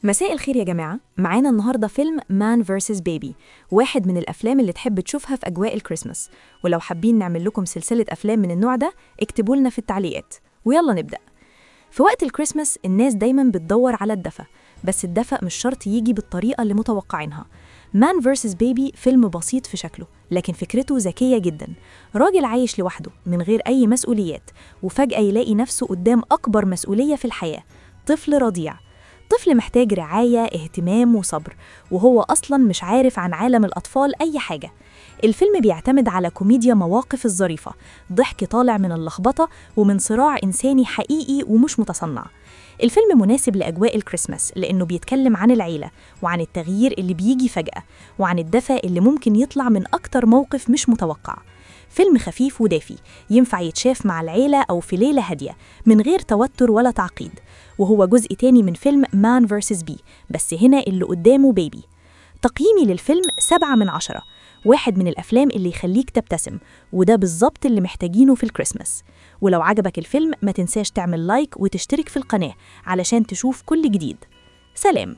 مساء الخير يا جماعة، معانا النهاردة فيلم مان vs بيبي، واحد من الأفلام اللي تحب تشوفها في أجواء الكريسماس. ولو حابين نعمل لكم سلسلة أفلام من النوع ده اكتبوا لنا في التعليقات. ويلا نبدأ. في وقت الكريسماس الناس دايما بتدور على الدفء، بس الدفء مش شرط يجي بالطريقة اللي متوقعينها. مان vs بيبي فيلم بسيط في شكله، لكن فكرته ذكية جدا. راجل عايش لوحده من غير أي مسؤوليات، وفجأة يلاقي نفسه قدام أكبر مسؤولية في الحياة، طفل رضيع. طفل محتاج رعاية، اهتمام وصبر، وهو أصلاً مش عارف عن عالم الأطفال أي حاجة. الفيلم بيعتمد على كوميديا مواقف الظريفة، ضحك طالع من اللخبطة، ومن صراع إنساني حقيقي ومش متصنع. الفيلم مناسب لأجواء الكريسماس لأنه بيتكلم عن العيلة، وعن التغيير اللي بيجي فجأة، وعن الدفء اللي ممكن يطلع من أكتر موقف مش متوقع. فيلم خفيف ودافي، ينفع يتشاف مع العيلة أو في ليلة هادية من غير توتر ولا تعقيد. وهو جزء تاني من فيلم مان vs بي، بس هنا اللي قدامه بيبي. تقييمي للفيلم 7/10، واحد من الأفلام اللي يخليك تبتسم، وده بالظبط اللي محتاجينه في الكريسماس. ولو عجبك الفيلم ما تنساش تعمل لايك وتشترك في القناة علشان تشوف كل جديد. سلام.